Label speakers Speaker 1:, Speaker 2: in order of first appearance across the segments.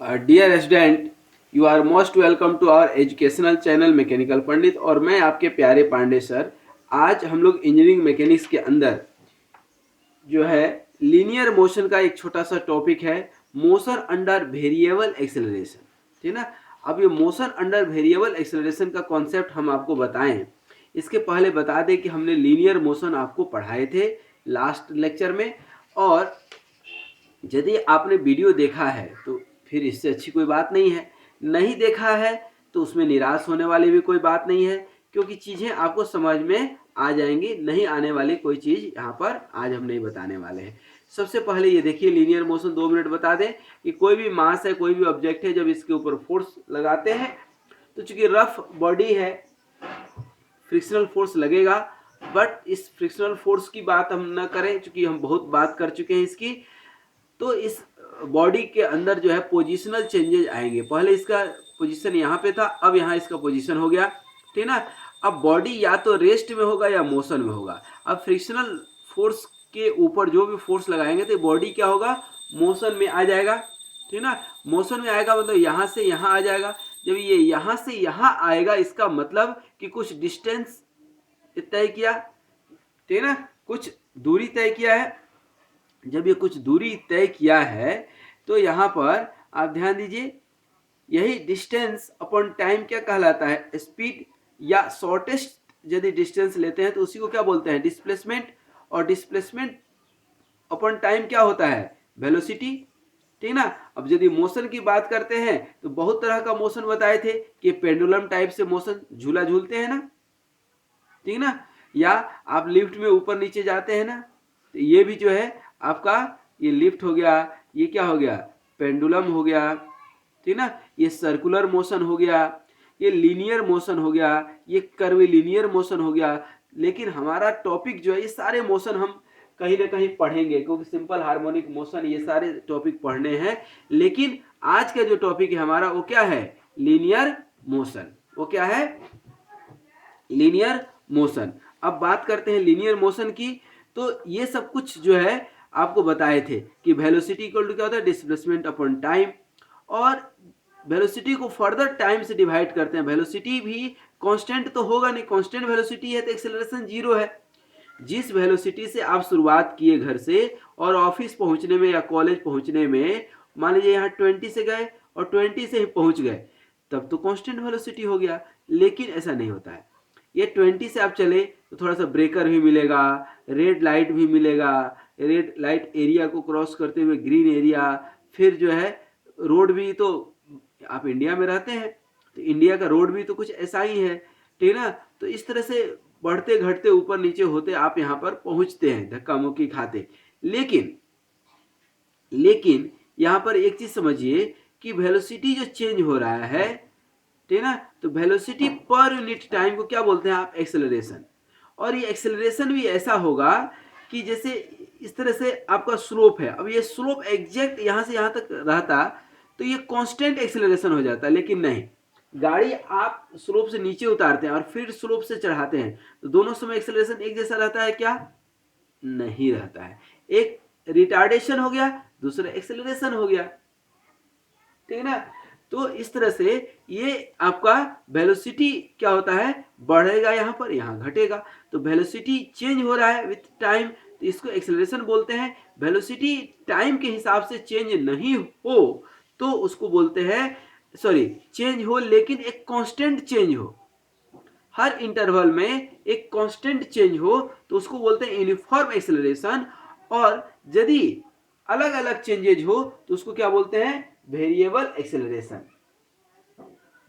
Speaker 1: Dear student, you are most welcome to our educational channel mechanical Pandit. और मैं आपके प्यारे पांडे सर। आज हम लोग इंजीनियरिंग मैकेनिक्स के अंदर जो है लीनियर मोशन का एक छोटा सा टॉपिक है, मोशन अंडर वेरिएबल एक्सेलरेशन। ठीक ना। अब ये मोशन अंडर वेरिएबल एक्सेलरेशन का कॉन्सेप्ट हम आपको बताएं, इसके पहले बता दें कि हमने लीनियर मोशन आपको पढ़ाए थे लास्ट लेक्चर में। और यदि आपने वीडियो देखा है तो फिर इससे अच्छी कोई बात नहीं है, नहीं देखा है तो उसमें निराश होने वाली भी कोई बात नहीं है, क्योंकि चीज़ें आपको समझ में आ जाएंगी। नहीं आने वाली कोई चीज़ यहाँ पर आज हम नहीं बताने वाले हैं। सबसे पहले ये देखिए, लीनियर मोशन 2 मिनट बता दें कि कोई भी मास है, कोई भी ऑब्जेक्ट है, जब इसके ऊपर फोर्स लगाते हैं तो चूंकि रफ बॉडी है, फ्रिक्शनल फोर्स लगेगा। बट इस फ्रिक्शनल फोर्स की बात हम ना करें, चूंकि हम बहुत बात कर चुके हैं इसकी। तो इस बॉडी के अंदर जो है पोजिशनल चेंजेज आएंगे। पहले इसका पोजीशन यहाँ पे था, अब यहाँ इसका पोजीशन हो गया। ठीक ना। अब बॉडी या तो रेस्ट में होगा या मोशन में होगा। अब फ्रिक्शनल फोर्स के ऊपर जो भी फोर्स लगाएंगे तो बॉडी क्या होगा, मोशन में आ जाएगा। ठीक ना। मोशन में आएगा मतलब यहाँ से यहाँ आ जाएगा। जब ये यहाँ से यहाँ आएगा, इसका मतलब कि कुछ डिस्टेंस तय किया। ठीक ना, कुछ दूरी तय किया है। जब ये कुछ दूरी तय किया है तो यहाँ पर आप ध्यान दीजिए, यही डिस्टेंस अपॉन टाइम क्या कहलाता है, स्पीड या शॉर्टेस्ट यदि डिस्टेंस लेते हैं तो उसी को क्या बोलते हैं, डिस्प्लेसमेंट। और डिस्प्लेसमेंट अपॉन टाइम क्या होता है, वेलोसिटी। ठीक ना। अब यदि मोशन की बात करते हैं तो बहुत तरह का मोशन बताए थे कि पेंडुलम टाइप से मोशन, झूला झूलते हैं ना। ठीक ना। या आप लिफ्ट में ऊपर नीचे जाते हैं ना, तो ये भी जो है आपका ये लिफ्ट हो गया, ये क्या हो गया, पेंडुलम हो गया। ठीक ना। ये सर्कुलर मोशन हो गया, ये लीनियर मोशन हो गया, ये कर्विलीनियर मोशन हो गया। लेकिन हमारा टॉपिक जो है, ये सारे मोशन हम कहीं ना कहीं पढ़ेंगे, क्योंकि सिंपल हार्मोनिक मोशन ये सारे टॉपिक पढ़ने हैं। लेकिन आज का जो टॉपिक है हमारा वो क्या है, लीनियर मोशन। वो क्या है, लीनियर मोशन। अब बात करते हैं लीनियर मोशन की। तो ये सब कुछ जो है आपको बताए थे कि वेलोसिटी इक्वल टू क्या होता है, डिस्प्लेसमेंट अपॉन टाइम। और वेलोसिटी को फर्दर टाइम से डिवाइड करते हैं। वेलोसिटी भी कांस्टेंट तो होगा नहीं, कांस्टेंट वेलोसिटी है तो एक्सेलरेशन जीरो है। जिस वेलोसिटी से आप शुरुआत किए घर से और ऑफिस पहुंचने में या कॉलेज पहुंचने में, मान लीजिए यहाँ 20 से गए और 20 से ही पहुंच गए, तब तो कांस्टेंट वेलोसिटी हो गया। लेकिन ऐसा नहीं होता है। ये 20 से आप चले तो थोड़ा सा ब्रेकर भी मिलेगा, रेड लाइट भी मिलेगा, रेड लाइट एरिया को क्रॉस करते हुए ग्रीन एरिया, फिर जो है रोड भी। तो आप इंडिया में रहते हैं तो इंडिया का रोड भी तो कुछ ऐसा ही है। ठीक ना। तो इस तरह से बढ़ते घटते ऊपर नीचे होते आप यहाँ पर पहुंचते हैं धक्का मुक्की खाते। लेकिन लेकिन यहाँ पर एक चीज समझिए कि वेलोसिटी जो चेंज हो रहा है, ठीक है ना, तो वेलोसिटी पर यूनिट टाइम को क्या बोलते हैं आप, एक्सेलरेशन। और ये एक्सेलरेशन भी ऐसा होगा कि जैसे इस तरह से आपका स्लोप है, अब ये स्लोप एग्जैक्ट यहाँ से यहाँ तक रहता तो ये कांस्टेंट एक्सेलरेशन हो जाता। लेकिन नहीं, गाड़ी आप स्लोप से नीचे उतारते हैं और फिर स्लोप से चढ़ाते हैं तो दोनों समय एक्सेलरेशन एक जैसा रहता है क्या, नहीं रहता है। एक रिटार्डेशन हो गया, दूसरा एक्सेलरेशन हो गया। ठीक है ना। तो इस तरह से ये आपका वेलोसिटी क्या होता है, बढ़ेगा यहाँ पर, यहाँ घटेगा। तो वेलोसिटी चेंज हो रहा है विथ टाइम, तो इसको एक्सेलरेशन बोलते हैं। वेलोसिटी टाइम के हिसाब से चेंज नहीं हो तो उसको बोलते हैं, सॉरी, चेंज हो लेकिन एक कांस्टेंट चेंज हो, हर इंटरवल में एक कांस्टेंट चेंज हो तो उसको बोलते हैं यूनिफॉर्म एक्सेलरेशन। और यदि अलग अलग चेंजेज हो तो उसको क्या बोलते हैं, वेरिएबल एक्सेलरेशन।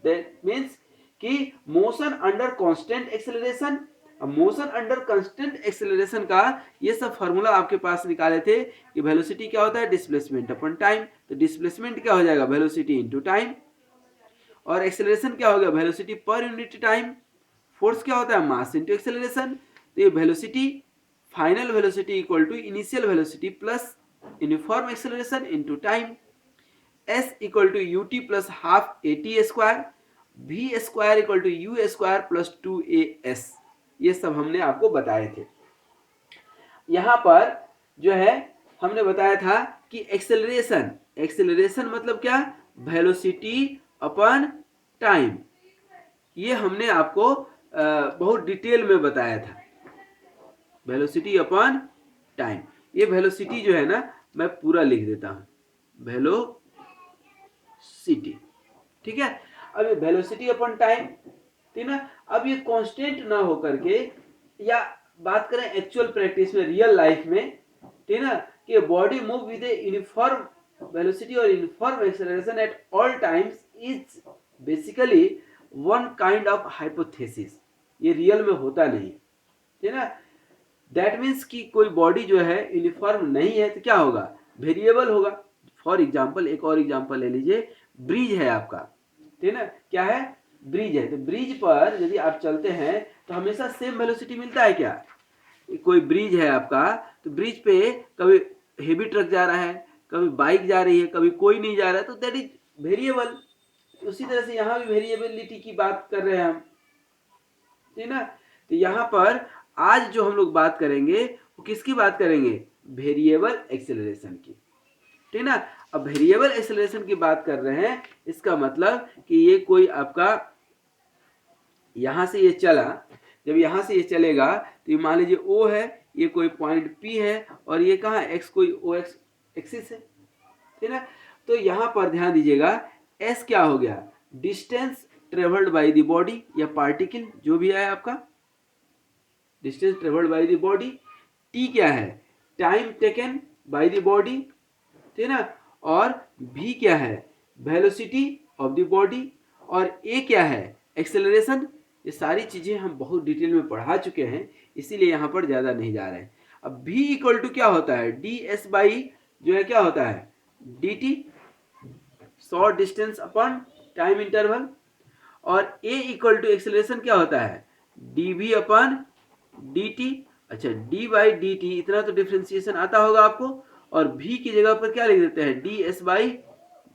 Speaker 1: दैट मीन्स कि motion under constant acceleration. Motion under constant acceleration का ये सब फार्मूला आपके पास निकाले थे कि वेलोसिटी क्या होता है, डिस्प्लेसमेंट अपन टाइम। तो डिस्प्लेसमेंट क्या हो जाएगा, वेलोसिटी इनटू टाइम। और एक्सेलरेशन क्या हो गया, velocity per unit time. Force क्या होता है, मास इनटू एक्सेलरेशन। तो ये velocity, final velocity equal to initial velocity plus uniform acceleration into time. S equal to U T plus half A T square, V square equal to U square plus 2as। ये सब हमने आपको बताए थे। यहाँ पर जो है हमने बताया था कि एक्सेलरेशन, एक्सेलरेशन मतलब क्या, वेलोसिटी अपन टाइम। ये हमने आपको बहुत डिटेल में बताया था, वेलोसिटी अपन टाइम। ये वेलोसिटी जो है ना, मैं पूरा लिख देता हूं, वेलोसिटी, ठीक है। अब ये वेलोसिटी अपन टाइम, ठीक ना। अब ये कांस्टेंट ना होकर के, या बात करें एक्चुअल प्रैक्टिस में, रियल लाइफ में, ठीक ना, कि body move with a uniform velocity और uniform acceleration at all times is basically one kind of hypothesis. ये रियल में होता नहीं, ठीक ना। दैट मीन्स कि कोई बॉडी जो है यूनिफॉर्म नहीं है तो क्या होगा, वेरिएबल होगा। फॉर एग्जाम्पल, एक और एग्जाम्पल ले लीजिए, ब्रिज है आपका, ठीक ना, क्या है, ब्रिज है। तो ब्रिज पर यदि आप चलते हैं तो हमेशा सेम वेलोसिटी मिलता है क्या? कोई ब्रिज है आपका, तो ब्रिज पे कभी हेवी ट्रक जा रहा है, कभी बाइक जा रही है, कभी कोई नहीं जा रहा है, तो दैट इज वेरिएबल। उसी तरह से यहाँ भी वेरिएबिलिटी की बात कर रहे हैं हम, ठीक ना। तो यहाँ पर आज जो हम लोग बात करेंगे वो किसकी बात करेंगे, वेरिएबल एक्सेलरेशन की, ठीक ना। अब वेरिएबल एक्सेलरेशन की बात कर रहे हैं, इसका मतलब कि ये कोई आपका यहां से ये चला, जब यहां से ये चलेगा तो ये मान लीजिए O है, ये कोई पॉइंट P है, और ये कहाँ है, X कोई OX एक्सिस है, ठीक ना। तो यहां पर ध्यान दीजिएगा, S क्या हो गया, distance travelled by the body या पार्टिकल, जो भी है आपका distance travelled by the body. T क्या है, time taken by the body, ठीक ना। और V क्या है, वेलोसिटी ऑफ द बॉडी। और A क्या है, एक्सेलरेशन। ये सारी चीजें हम बहुत डिटेल में पढ़ा चुके हैं, इसीलिए यहाँ पर ज्यादा नहीं जा रहे हैं। अब V इक्वल टू क्या होता है, ds बाई जो है क्या होता है, dt, short distance upon time interval. और A इक्वल टू एक्सेलरेशन क्या होता है, dv अपॉन dt। अच्छा, d बाई dt, इतना तो डिफ्रेंसिएशन आता होगा आपको। और v की जगह पर क्या लिख देते हैं, ds बाई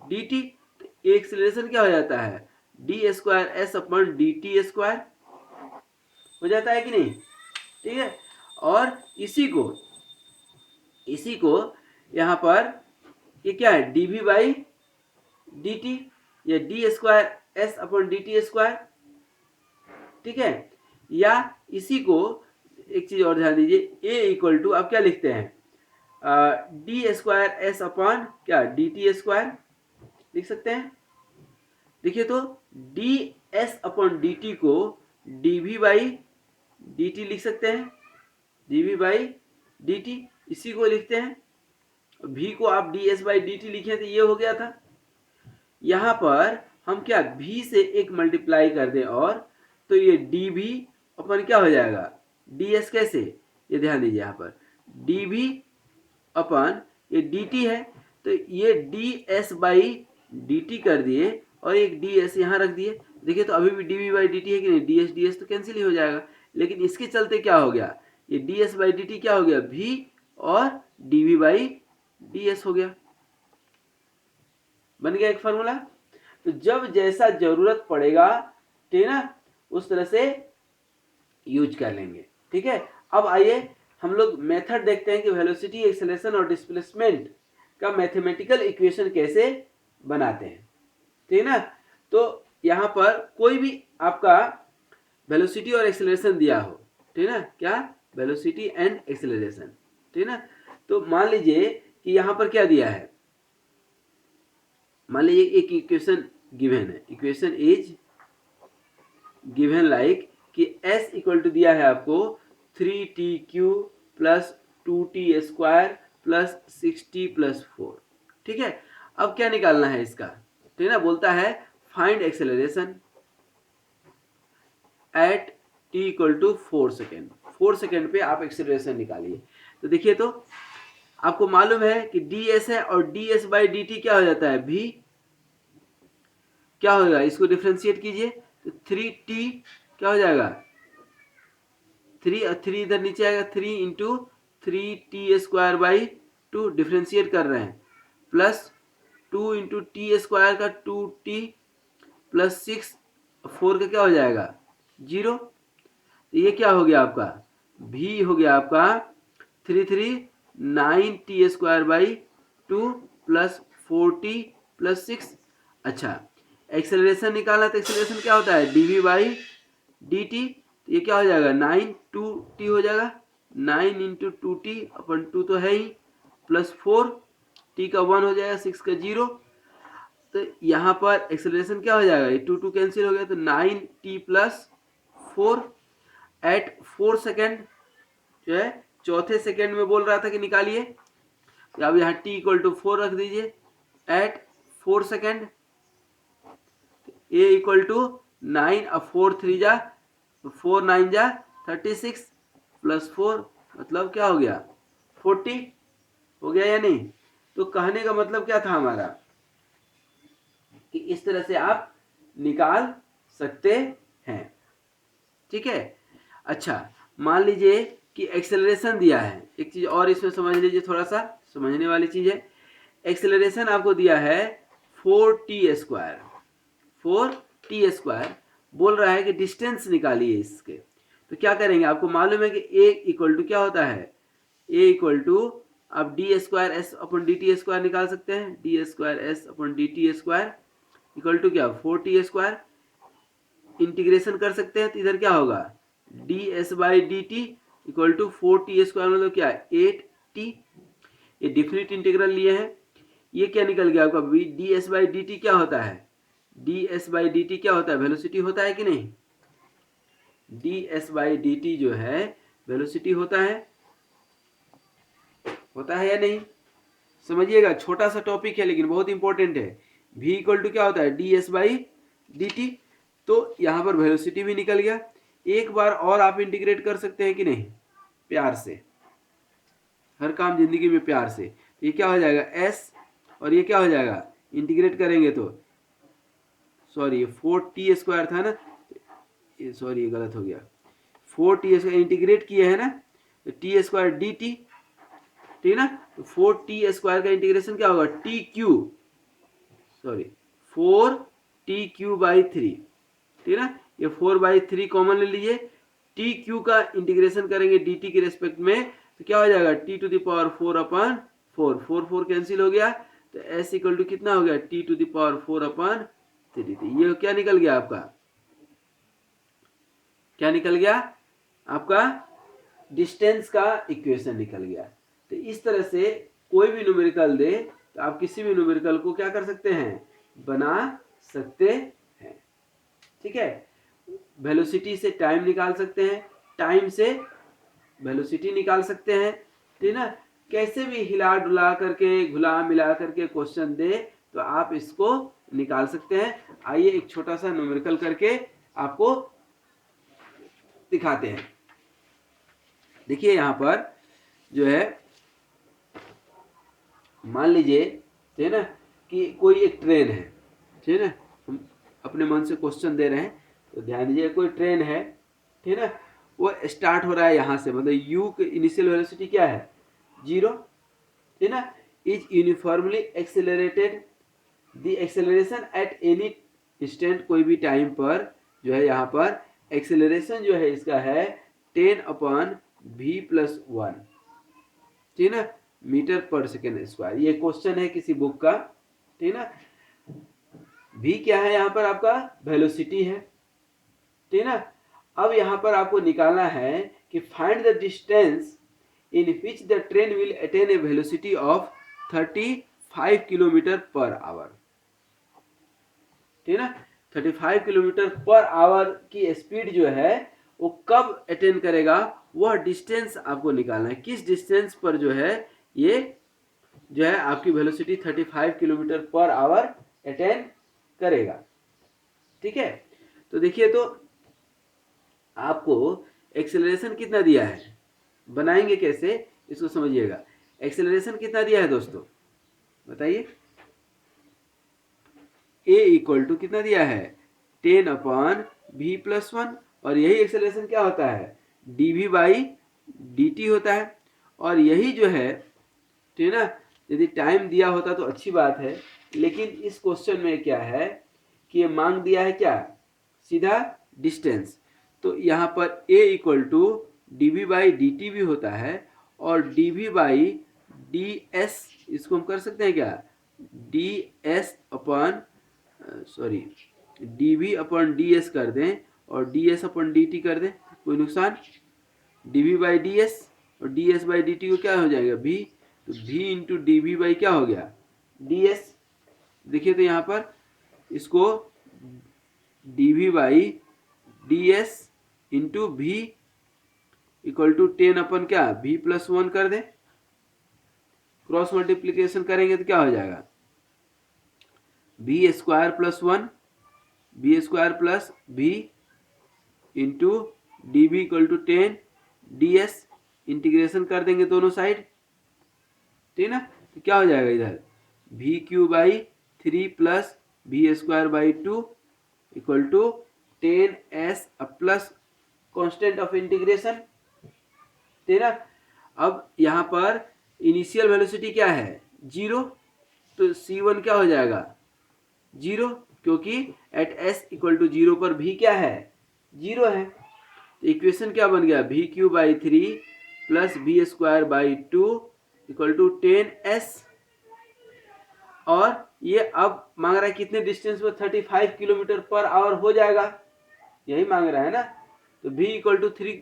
Speaker 1: dt। तो एक्सेलरेशन क्या हो जाता है, D square S upon D T square हो जाता है कि नहीं, ठीक है। और इसी को यहाँ पर ये क्या है, D V by D T, या D square S upon D T square, ठीक है। या इसी को एक चीज और ध्यान दीजिए, ए इक्वल टू आप क्या लिखते हैं, डी स्क्वायर एस अपॉन क्या, डी टी स्क्वायर लिख सकते हैं। देखिए तो D S upon D T को D V by D T लिख सकते हैं, D V by D T, इसी को लिखते हैं। v को आप D S by D T लिखे तो ये हो गया था। यहाँ पर हम क्या, v से एक मल्टीप्लाई कर दें और, तो ये डी वी अपन क्या हो जाएगा, डी एस। कैसे, ये ध्यान दीजिए, यहाँ पर डी वी अपन ये डी टी है, तो ये D S by D T कर दिए और एक डी एस यहाँ रख दिए। देखिए तो अभी भी D V by D T है कि नहीं, डी एस तो कैंसिल ही हो जाएगा। लेकिन इसके चलते क्या हो गया, ये D S by D T क्या हो गया, v और D V by D S हो गया, बन गया एक फॉर्मूला। तो जब जैसा जरूरत पड़ेगा, ठीक है ना, उस तरह से यूज कर लेंगे, ठीक है। अब आइए हम लोग मेथड देखते हैं कि वेलोसिटी, एक्सेलरेशन और डिस्प्लेसमेंट का मैथमेटिकल इक्वेशन कैसे बनाते हैं, ठीक है ना। तो यहाँ पर कोई भी आपका वेलोसिटी और एक्सेलरेशन दिया हो, ठीक है ना, क्या, वेलोसिटी एंड एक्सेलरेशन, ठीक है ना। तो मान लीजिए कि यहाँ पर क्या दिया है, मान लीजिए एक इक्वेशन गिवन है, इक्वेशन इज गिवन लाइक कि s इक्वल टू दिया है आपको 3tq plus 2t square plus 6t plus 4, ठीक है। अब क्या निकालना है इसका, ठीक है ना, बोलता है find acceleration at t equal to 4 second. 4 second पे आप एक्सेलरेशन निकालिए। तो देखिए तो आपको मालूम है कि ds है और ds बाई dt क्या हो जाता है, v क्या होगा, इसको डिफ्रेंशिएट कीजिए तो 3t क्या हो जाएगा, 3 और 3 इधर नीचे आएगा, 3 into 3t square by 2 differentiate कर रहे हैं, प्लस 2 इंटू टी स्क्वायर का 2t प्लस 6 4 का क्या हो जाएगा 0। तो ये क्या हो गया आपका, v हो गया आपका 339t square by 2 plus 4t plus 6। अच्छा, एक्सेलरेशन निकालना, तो एक्सेलरेशन क्या होता है, dv बाई डी टी। तो ये क्या हो जाएगा, 9 2t हो जाएगा, 9 इंटू 2t अपन 2 तो है ही, प्लस 4, t का 1 हो जाएगा, 6 का 0। तो यहाँ पर एक्सेलरेशन क्या हो जाएगा, ये 2 2 कैंसिल हो गया, तो 9t प्लस 4 एट 4 सेकेंड, जो है चौथे सेकेंड में बोल रहा था कि निकालिए। तो अब यहाँ t इक्वल टू 4 रख दीजिए at 4 second. a equal to 9, अब 4 3 जा 4 9 जा 36 प्लस 4 मतलब क्या हो गया, 40 हो गया या नहीं। तो कहने का मतलब क्या था हमारा, कि इस तरह से आप निकाल सकते हैं। ठीक है। अच्छा, मान लीजिए कि एक्सेलरेशन दिया है, एक चीज और इसमें समझ लीजिए, थोड़ा सा समझने वाली चीज है। एक्सेलरेशन आपको दिया है 4t², 4t², बोल रहा है कि डिस्टेंस निकालिए इसके। तो क्या करेंगे, आपको मालूम है कि a इक्वल टू क्या होता है, a इक्वल टू आप d²s/dt² निकाल सकते हैं, d²s/dt² इक्वल टू क्या, 4t²। इंटीग्रेशन कर सकते हैं तो इधर क्या होगा, ds/dt इक्वल टू 4t² मतलब क्या है, 8t। ये डिफिनिट इंटीग्रल लिए हैं। ये क्या निकल गया आपका, ds/dt क्या होता है, ds/dt क्या होता है, वेलोसिटी होता है कि नहीं, ds/dt जो है वेलोसिटी होता है या नहीं। समझिएगा, छोटा सा टॉपिक है लेकिन बहुत इंपॉर्टेंट है। v इक्वल टू क्या होता है, ds/dt। तो यहाँ पर वेलोसिटी भी निकल गया। एक बार और आप इंटीग्रेट कर सकते हैं कि नहीं, प्यार से, हर काम जिंदगी में प्यार से। ये क्या हो जाएगा s, और ये क्या हो जाएगा, इंटीग्रेट करेंगे तो, सॉरी ये 4t² था ना, ये सॉरी ये गलत हो गया, 4t² इंटीग्रेट किए है ना, तो t² dt, ठीक है ना। तो 4t² का इंटीग्रेशन क्या होगा, tq, सॉरी 4t³/3, ठीक है ना। ये 4/3 कॉमन ले लीजिए, tq का इंटीग्रेशन करेंगे dt के रेस्पेक्ट में, तो क्या हो जाएगा, t⁴/4/4, 4 4 कैंसिल हो गया, तो s इक्वल टू कितना हो गया, t⁴/4/3। तो ये क्या निकल गया आपका, क्या निकल गया आपका, डिस्टेंस का इक्वेशन निकल गया। तो इस तरह से कोई भी न्यूमेरिकल दे तो आप किसी भी न्यूमेरिकल को क्या कर सकते हैं, बना सकते हैं। ठीक है, वेलोसिटी से टाइम निकाल सकते हैं, टाइम से वेलोसिटी निकाल सकते हैं, ठीक है ना। कैसे भी हिला डुला करके घुला मिला करके क्वेश्चन दे तो आप इसको निकाल सकते हैं। आइए एक छोटा सा न्यूमेरिकल करके आपको दिखाते हैं। देखिए यहाँ पर जो है, मान लीजिए, ठीक है ना, कि कोई एक ट्रेन है, ठीक है ना, हम अपने मन से क्वेश्चन दे रहे हैं, तो ध्यान दीजिए, कोई ट्रेन है, ठीक है ना, वो स्टार्ट हो रहा है यहाँ से, मतलब u की इनिशियल वेलोसिटी क्या है, 0, ठीक है ना, is uniformly accelerated, the acceleration at any instant, कोई भी टाइम पर जो है यहाँ पर एक्सेलरेशन जो है इसका है 10/v+1, ठीक है ना, मीटर पर सेकेंड स्क्वायर। ये क्वेश्चन है किसी बुक का, ठीक है ना। v क्या है यहाँ पर, आपका वेलोसिटी है, ठीक है ना। अब यहाँ पर आपको निकालना है कि find the distance in which the train will attain A velocity of 35 kilometre per hour, ठीक है ना। 35 किलोमीटर पर आवर की स्पीड जो है वो कब अटेन करेगा, वह डिस्टेंस आपको निकालना है, किस डिस्टेंस पर जो है ये जो है आपकी velocity 35 kilometre per hour attain करेगा। ठीक है, तो देखिए, तो आपको एक्सेलरेशन कितना दिया है, बनाएंगे कैसे इसको समझिएगा। एक्सेलरेशन कितना दिया है दोस्तों, बताइए। a इक्वल टू कितना दिया है, 10/v+1, और यही एक्सेलरेशन क्या होता है, dv/dt होता है। और यही जो है, ठीक है ना, यदि टाइम दिया होता तो अच्छी बात है, लेकिन इस क्वेश्चन में क्या है कि ये मांग दिया है क्या, सीधा डिस्टेंस। तो यहाँ पर a इक्वल टू dv/dt भी होता है, और dv/ds इसको हम कर सकते हैं क्या, ds/dt sorry D V upon D S कर दें और D S upon D T कर दें, कोई नुकसान? D V by D S और D S by D T को क्या हो जाएगा भी, तो भी इंटू डी वी बाई क्या हो गया डी एस। देखिए तो यहाँ पर इसको D V by D S into V equal to 10 अपन क्या भी प्लस 1 कर दें, क्रॉस मल्टीप्लीकेशन करेंगे तो क्या हो जाएगा B square plus 1 B square plus भी into D B equal to 10 D S, integration कर देंगे दोनों साइड, ठीक ना। तो क्या हो जाएगा इधर V cube by 3 plus V square by 2 equal to 10s plus constant of integration, ठीक ना। अब यहाँ पर इनिशियल वेलोसिटी क्या है 0, तो c1 क्या हो जाएगा 0, क्योंकि एट s इक्वल टू 0 पर भी क्या है 0 है। तो इक्वेशन क्या बन गया V cube by 3 plus V square by 2 equal to 10s, और ये अब मांग रहा है कितने डिस्टेंस पर 35 किलोमीटर पर आवर हो जाएगा, यही मांग रहा है ना। तो v इक्वल टू 3,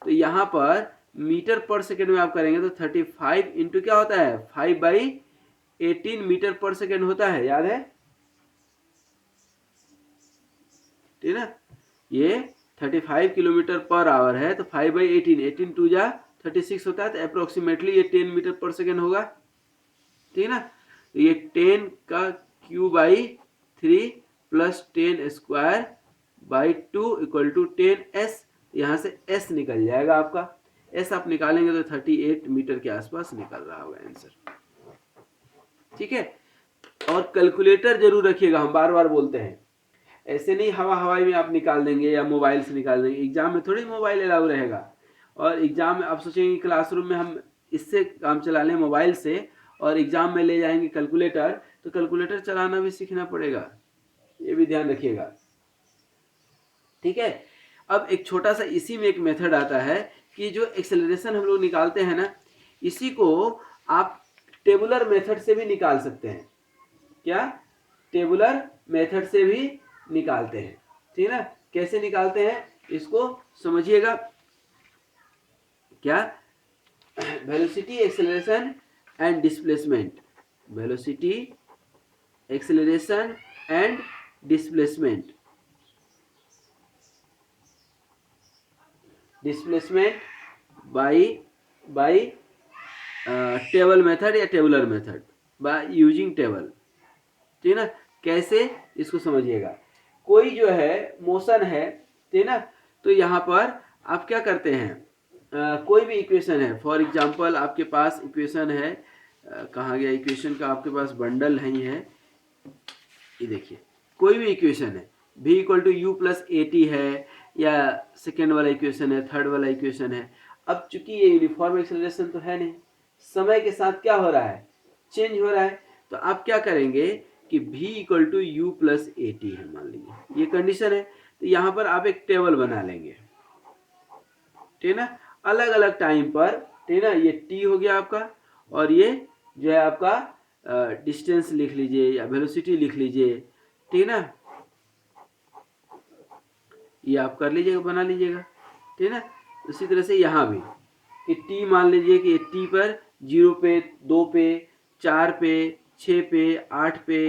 Speaker 1: तो यहाँ पर मीटर पर सेकेंड में आप करेंगे तो 35 इंटू क्या होता है 5/18 मीटर पर सेकेंड होता है, याद है, ठीक ना। ये 35 किलोमीटर पर आवर है तो 5/18, 18 टू जा 36 होता है, तो अप्रोक्सीमेटली ये 10 मीटर पर सेकेंड होगा, ठीक ना। तो ये 10 का cube by 3 plus 10 square by 2 equal to 10s, यहाँ से s निकल जाएगा आपका, s आप निकालेंगे तो 38 मीटर के आसपास निकल रहा होगा आंसर, ठीक है। और कैलकुलेटर जरूर रखिएगा, हम बार बार बोलते हैं, ऐसे नहीं हवाई में आप निकाल देंगे या मोबाइल से निकाल देंगे, एग्जाम में थोड़ी मोबाइल अलाउ रहेगा। और एग्जाम में आप सोचेंगे क्लासरूम में हम इससे काम चला लें मोबाइल से और एग्जाम में ले जाएंगे कैलकुलेटर, तो कैलकुलेटर चलाना भी सीखना पड़ेगा, ये भी ध्यान रखिएगा, ठीक है। अब एक छोटा सा इसी में एक मेथड आता है कि जो एक्सेलरेशन हम लोग निकालते हैं ना, इसी को आप टेबुलर मेथड से भी निकाल सकते हैं, क्या टेबुलर मेथड से भी निकालते हैं, ठीक है ना। कैसे निकालते हैं इसको समझिएगा, क्या velocity acceleration and displacement, velocity acceleration and displacement, displacement by table method या tabular method by using table, ठीक है ना। कैसे इसको समझिएगा, कोई जो है मोशन है, ठीक है ना, तो यहाँ पर आप क्या करते हैं कोई भी इक्वेशन है, फॉर एग्जांपल आपके पास इक्वेशन है, कहाँ गया इक्वेशन का, आपके पास बंडल नहीं है, ये देखिए कोई भी इक्वेशन है v equal to U plus A T है, या सेकेंड वाला इक्वेशन है, थर्ड वाला इक्वेशन है। अब चूंकि ये यूनिफॉर्म एक्सेलरेशन तो है नहीं, समय के साथ क्या हो रहा है चेंज हो रहा है, तो आप क्या करेंगे कि v equal to U plus A T है, मान लीजिए ये कंडीशन है, तो यहाँ पर आप एक टेबल बना लेंगे, ठीक है ना, अलग अलग टाइम पर, ठीक है ना। ये t हो गया आपका, और ये जो है आपका डिस्टेंस लिख लीजिए या वेलोसिटी लिख लीजिए, ठीक है ना, ये आप कर लीजिएगा, बना लीजिएगा, ठीक है ना। उसी तरह से यहाँ भी कि t मान लीजिए कि t पर 0 पे, 2 पे, 4 पे, 6 पे, 8 पे,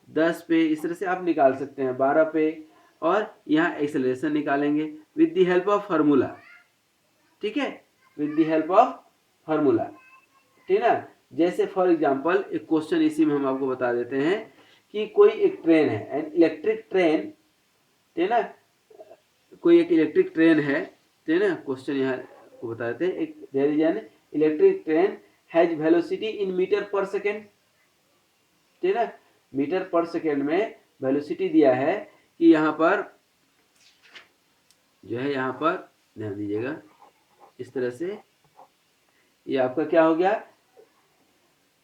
Speaker 1: 10 पे, इस तरह से आप निकाल सकते हैं, 12 पे, और यहाँ एक्सेलरेशन निकालेंगे with the help of formula, ठीक है, with the help of formula, ठीक है ना। जैसे फॉर एग्जांपल एक क्वेश्चन इसी में हम आपको बता देते हैं कि कोई एक ट्रेन है, एन इलेक्ट्रिक ट्रेन, ठीक है ना, कोई एक इलेक्ट्रिक ट्रेन है, ठीक है ना, क्वेश्चन यहाँ को बता देते हैं, एक there is an electric train has velocity in metre per second, ठीक है ना, मीटर पर सेकेंड में वेलोसिटी दिया है कि यहाँ पर जो है, यहाँ पर ध्यान दीजिएगा, इस तरह से ये आपका क्या हो गया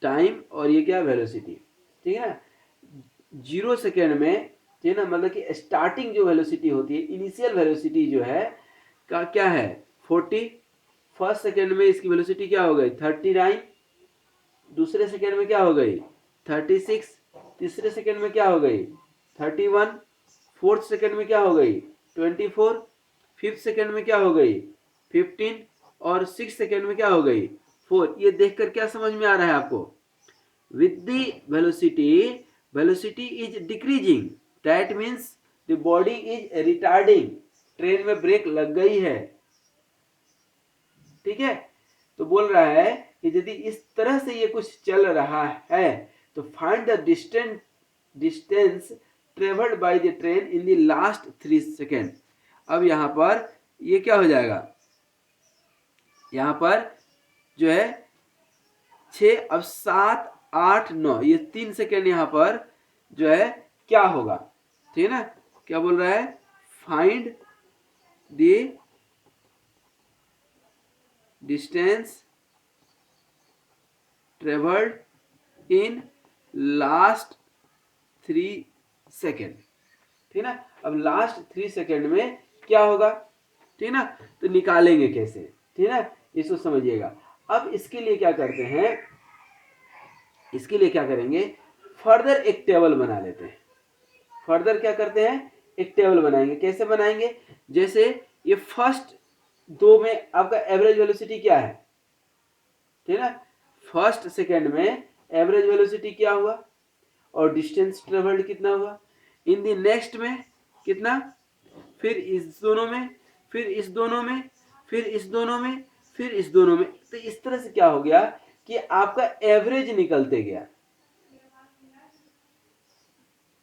Speaker 1: टाइम, और ये क्या वेलोसिटी, ठीक है ना। 0 सेकेंड में, ठीक है ना, मतलब कि स्टार्टिंग जो वेलोसिटी होती है, इनिशियल वेलोसिटी जो है का क्या है 40, फर्स्ट सेकेंड में इसकी वेलोसिटी क्या हो गई 39, दूसरे सेकेंड में क्या हो गई 36, तीसरे सेकेंड में क्या हो गई 31, फोर्थ सेकेंड में क्या हो गई 24, फिफ्थ सेकेंड में क्या हो गई 15 और सिक्स सेकेंड में क्या हो गई 4। ये देखकर क्या समझ में आ रहा है आपको? With the velocity is decreasing, that means the body is retarding, train में ब्रेक लग गई है। ठीक है, तो बोल रहा है कि यदि इस तरह से ये कुछ चल रहा है तो find the distance travelled by the train in the last 3 second. अब यहां पर ये क्या हो जाएगा, यहां पर जो है 6, अब 7, 8, 9, ये 3 सेकेंड यहां पर जो है क्या होगा, ठीक है ना? क्या बोल रहा है? Find the distance travelled in last 3 second. ठीक ना? अब लास्ट 3 सेकेंड में क्या होगा, ठीक ना? तो निकालेंगे कैसे, ठीक ना? इसको समझिएगा। अब इसके लिए क्या करते हैं, इसके लिए क्या करेंगे, फर्दर एक टेबल बना लेते हैं। फर्दर क्या करते हैं, एक टेबल बनाएंगे। कैसे बनाएंगे? जैसे ये फर्स्ट 2 में आपका एवरेज वेलोसिटी क्या है, ठीक है ना? फर्स्ट सेकेंड में एवरेज वेलोसिटी क्या हुआ और डिस्टेंस ट्रेवल्ड कितना हुआ। इन द नेक्स्ट में कितना, फिर इस दोनों में, फिर इस दोनों में, फिर इस दोनों में, फिर इस दोनों में। तो इस तरह से क्या हो गया कि आपका एवरेज निकलते गया,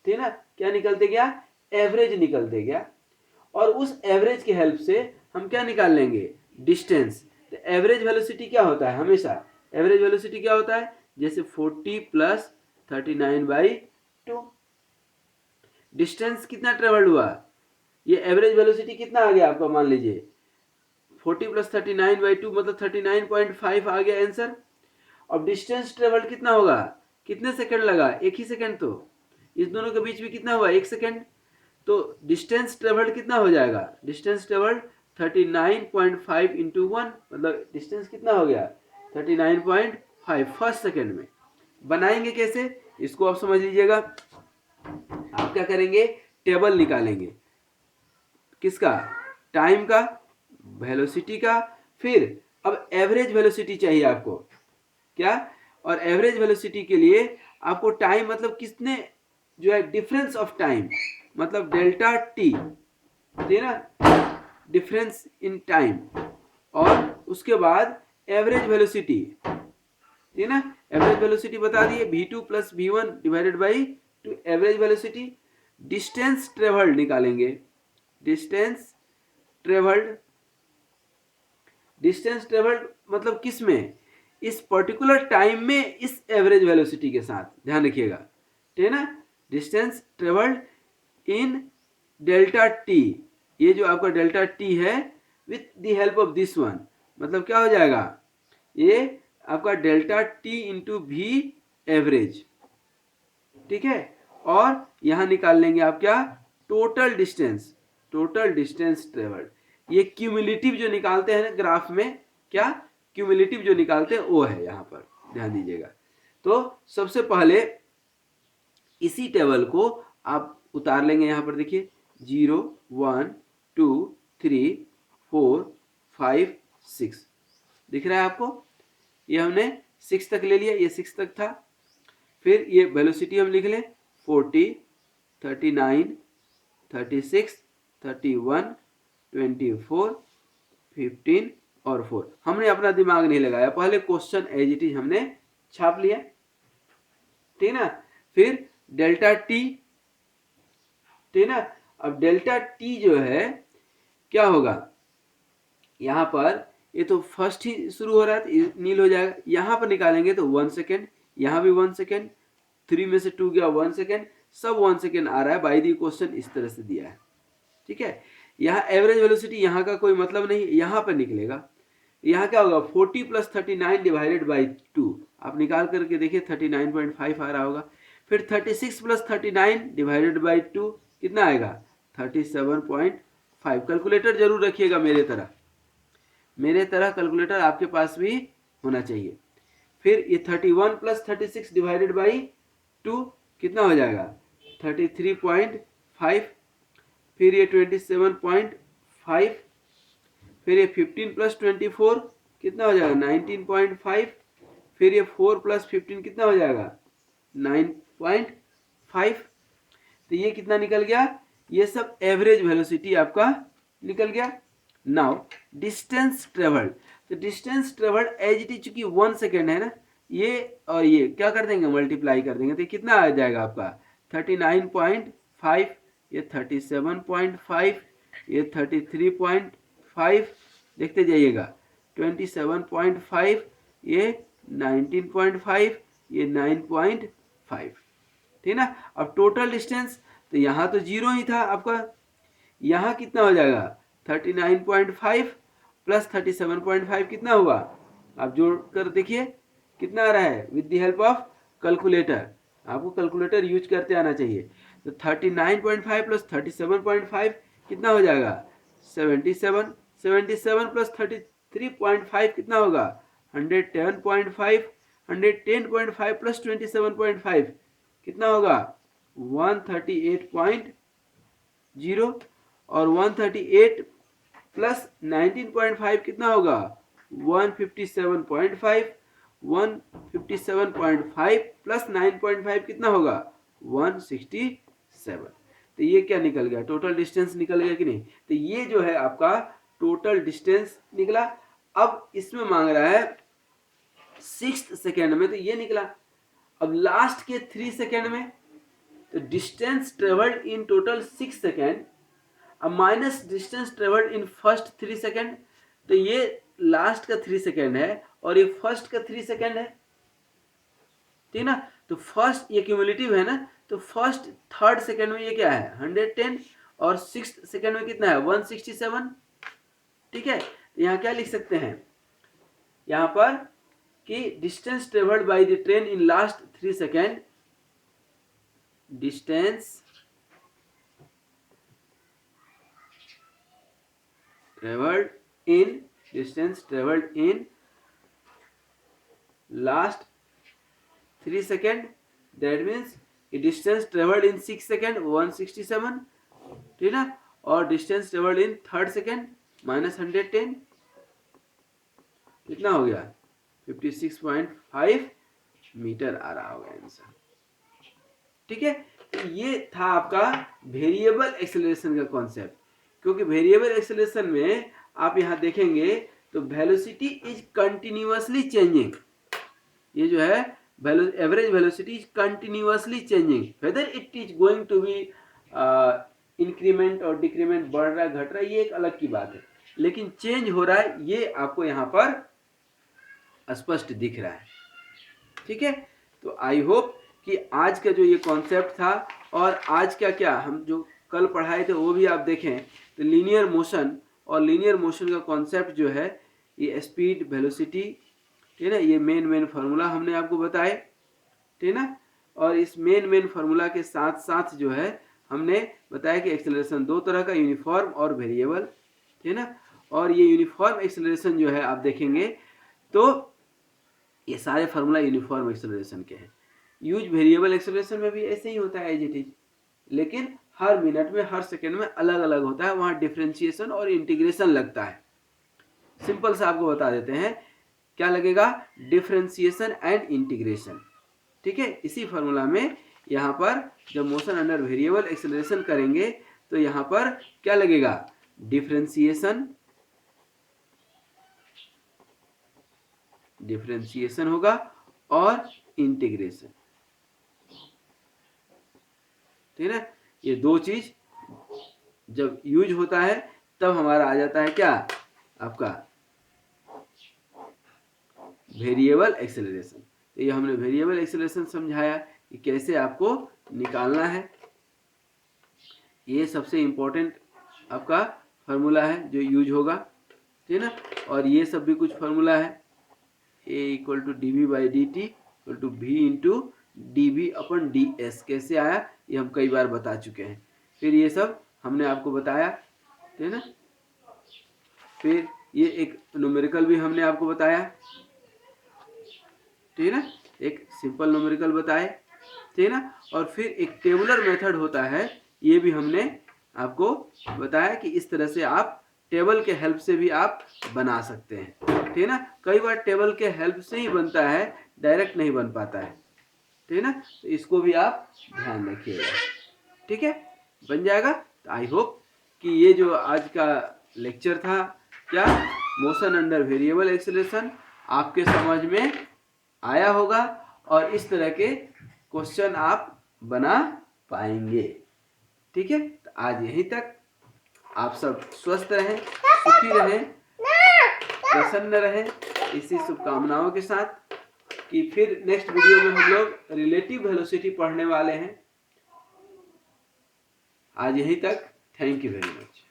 Speaker 1: ठीक है ना? क्या निकलते गया, एवरेज निकलते गया। और उस एवरेज की हेल्प से हम क्या निकाल लेंगे, डिस्टेंस। तो एवरेज वेलोसिटी क्या होता है, हमेशा एवरेज वेलोसिटी क्या होता है, जैसे 40 प्लस 39/2। डिस्टेंस कितना ट्रेवल्ड हुआ, ये एवरेज वेलोसिटी कितना आ गया आपका, मान लीजिए 40 प्लस 39/2 मतलब 39.5 आ गया आंसर। अब डिस्टेंस ट्रेवल्ड कितना होगा, कितने सेकंड लगा, एक ही सेकंड। तो इस दोनों के बीच में कितना हुआ, 1 सेकंड। तो डिस्टेंस ट्रेवल्ड कितना हो जाएगा, डिस्टेंस ट्रेवल्ड 39.5 इंटू 1, मतलब डिस्टेंस कितना हो गया 39.5 फर्स्ट सेकेंड में। बनाएंगे कैसे, इसको आप समझ लीजिएगा। आप क्या करेंगे, टेबल निकालेंगे, किसका, टाइम का, वेलोसिटी का। फिर अब एवरेज वेलोसिटी चाहिए आपको, क्या, और एवरेज वेलोसिटी के लिए आपको टाइम मतलब कितने जो है डिफरेंस ऑफ टाइम, मतलब डेल्टा टी, ठीक है ना, डिफरेंस इन टाइम। और उसके बाद एवरेज वेलोसिटी, ठीक है ना, एवरेज वेलोसिटी बता दिए v2 plus v1 divided by 2 average velocity. Distance travelled निकालेंगे, डिस्टेंस ट्रेवल्ड, डिस्टेंस ट्रेवल्ड मतलब किस में, इस पर्टिकुलर टाइम में इस एवरेज वेलोसिटी के साथ, ध्यान रखिएगा, ठीक है ना। Distance travelled in delta T, ये जो आपका डेल्टा टी है with the help of this one, मतलब क्या हो जाएगा, ये आपका delta T into V average, ठीक है। और यहां निकाल लेंगे आप क्या, total distance, total distance travelled. ये क्यूमुलेटिव जो निकालते हैं ना ग्राफ में, क्या क्यूमुलेटिव जो निकालते हैं वो है, यहां पर ध्यान दीजिएगा। तो सबसे पहले इसी टेबल को आप उतार लेंगे, यहां पर देखिए 0 1 2 3 4 5 6 दिख रहा है आपको। ये हमने 6 तक ले लिया, ये 6 तक था। फिर ये वेलोसिटी हम लिख लें 40 39 36 31 24 15 और 4। हमने अपना दिमाग नहीं लगाया, पहले क्वेश्चन एज इट इज हमने छाप लिया, ठीक ना। फिर डेल्टा टी, ठीक ना। अब डेल्टा टी जो है क्या होगा, यहां पर ये तो फर्स्ट ही शुरू हो रहा है तो नील हो जाएगा। यहां पर निकालेंगे तो 1 सेकेंड, यहां भी 1 सेकेंड, 3 में से 2 गया 1 सेकेंड, सब 1 सेकेंड आ रहा है। बाय दी क्वेश्चन इस तरह से दिया है, ठीक है। यहाँ एवरेज वेलोसिटी यहाँ का कोई मतलब नहीं, यहाँ पर निकलेगा। यहाँ क्या होगा 40 प्लस 39 डिवाइडेड बाई 2, आप निकाल करके देखिए 39.5 आ रहा होगा। फिर 36 प्लस 39 डिवाइडेड बाई 2 कितना आएगा 37.5। कैलकुलेटर जरूर रखिएगा, मेरे तरह कैलकुलेटर आपके पास भी होना चाहिए। फिर ये 31 प्लस 36 डिवाइडेड बाई 2 कितना हो जाएगा 33.5, फिर ये 27.5, फिर ये 15 प्लस 24 कितना हो जाएगा 19.5, फिर ये 4 प्लस 15 कितना हो जाएगा 9.5। तो ये कितना निकल गया, ये सब एवरेज वेलोसिटी आपका निकल गया। नाउ डिस्टेंस ट्रेवल्ड, तो distance travelled as it is, चूंकि 1 सेकेंड है ना, ये और ये क्या कर देंगे मल्टीप्लाई कर देंगे, तो कितना आ जाएगा आपका 39.5, ये 37.5, ये 33.5, देखते जाइएगा 27.5, ये 19.5, ये 9.5, ठीक ना। अब टोटल डिस्टेंस, तो यहाँ तो जीरो ही था आपका, यहाँ कितना हो जाएगा 39.5 प्लस 37.5 कितना हुआ, आप जोड़ कर देखिए कितना आ रहा है with the help of calculator, आपको कैलकुलेटर यूज करते आना चाहिए। तो 39.5 प्लस 37.5 कितना हो जाएगा 77, 77 प्लस 33.5 कितना होगा 110.5, 110.5 प्लस 27.5 कितना होगा 138.0, और 138 प्लस 19.5 कितना होगा 157.5, 157.5 प्लस 9.5 कितना होगा 167। तो ये क्या निकल गया, टोटल डिस्टेंस निकल गया कि नहीं। तो ये जो है आपका टोटल डिस्टेंस निकला। अब इसमें मांग रहा है 6 सेकेंड में, तो ये निकला। अब लास्ट के 3 सेकेंड में, तो distance travelled in total 6 second, अब minus distance travelled in first 3 second, तो ये लास्ट का 3 सेकेंड है और ये फर्स्ट का 3 सेकेंड है, ठीक ना। तो फर्स्ट ये क्यूमुलेटिव है ना, तो फर्स्ट थर्ड सेकेंड में ये क्या है 110, और सिक्स्थ सेकेंड में कितना है 167, ठीक है। तो यहाँ क्या लिख सकते हैं यहाँ पर कि distance travelled by the train in last 3 second, distance traveled in last 3 second, that means distance traveled in 6 second 167, ठीक ना, और distance travelled in third second minus 110 कितना हो गया 56.5 मीटर आ रहा होगा आंसर, ठीक है। तो ये था आपका वेरिएबल एक्सेलरेशन का कॉन्सेप्ट, क्योंकि वेरिएबल एक्सेलरेशन में आप यहाँ देखेंगे तो वेलोसिटी इज कंटिन्यूअसली चेंजिंग, ये जो है average velocity is continuously changing, whether it is going to be increment और डिक्रीमेंट, बढ़ रहा है घट रहा है ये एक अलग की बात है, लेकिन चेंज हो रहा है ये आपको यहाँ पर स्पष्ट दिख रहा है, ठीक है। तो आई होप कि आज का जो ये कॉन्सेप्ट था और आज क्या क्या हम जो कल पढ़ाए थे वो भी आप देखें, तो लीनियर मोशन और लीनियर मोशन का कॉन्सेप्ट जो है ये स्पीड वेलोसिटी, ठीक है ना, ये मेन फार्मूला हमने आपको बताए, ठीक है ना। और इस मेन फार्मूला के साथ साथ जो है हमने बताया कि एक्सेलरेशन दो तरह का, यूनिफॉर्म और वेरिएबल, ठीक है ना। और ये यूनिफॉर्म एक्सेलरेशन जो है आप देखेंगे तो ये सारे फार्मूला यूनिफॉर्म एक्सेलरेशन के हैं। यूज वेरिएबल एक्सेलरेशन में भी ऐसे ही होता है एज इट इज, लेकिन हर मिनट में हर सेकेंड में अलग अलग होता है, वहाँ डिफ्रेंशिएशन और इंटीग्रेशन लगता है। सिंपल से आपको बता देते हैं क्या लगेगा, डिफ्रेंशिएशन एंड इंटीग्रेशन, ठीक है। इसी फार्मूला में यहाँ पर जब मोशन अंडर वेरिएबल एक्सेलरेशन करेंगे तो यहाँ पर क्या लगेगा, डिफ्रेंशिएशन होगा और इंटीग्रेशन, ठीक है ना। ये दो चीज जब यूज होता है तब हमारा आ जाता है क्या आपका वेरिएबल एक्सेलरेशन। तो ये हमने वेरिएबल एक्सेलरेशन समझाया कि कैसे आपको निकालना है, ये सबसे इम्पोर्टेंट आपका फार्मूला है जो यूज होगा, ठीक है ना। और ये सब भी कुछ फार्मूला है, A equal to D V by D T equal to V into D V upon D S, कैसे आया ये हम कई बार बता चुके हैं। फिर ये सब हमने आपको बताया, ठीक है ना। फिर ये एक न्यूमेरिकल भी हमने आपको बताया, ठीक है ना, एक सिंपल न्यूमेरिकल बताए, ठीक है ना। और फिर एक टेबुलर मेथड होता है, ये भी हमने आपको बताया कि इस तरह से आप टेबल के हेल्प से भी आप बना सकते हैं, ठीक है ना। कई बार टेबल के हेल्प से ही बनता है, डायरेक्ट नहीं बन पाता है, ठीक है ना। तो इसको भी आप ध्यान रखिएगा, ठीक है, बन जाएगा। तो आई होप कि ये जो आज का लेक्चर था, क्या मोशन अंडर वेरिएबल एक्सेलरेशन, आपके समझ में आया होगा और इस तरह के क्वेश्चन आप बना पाएंगे, ठीक है। तो आज यहीं तक। आप सब स्वस्थ रहें, सुखी रहें, प्रसन्न रहें, इसी शुभकामनाओं के साथ कि फिर नेक्स्ट वीडियो में हम लोग रिलेटिव वेलोसिटी पढ़ने वाले हैं। आज यहीं तक। Thank you very much.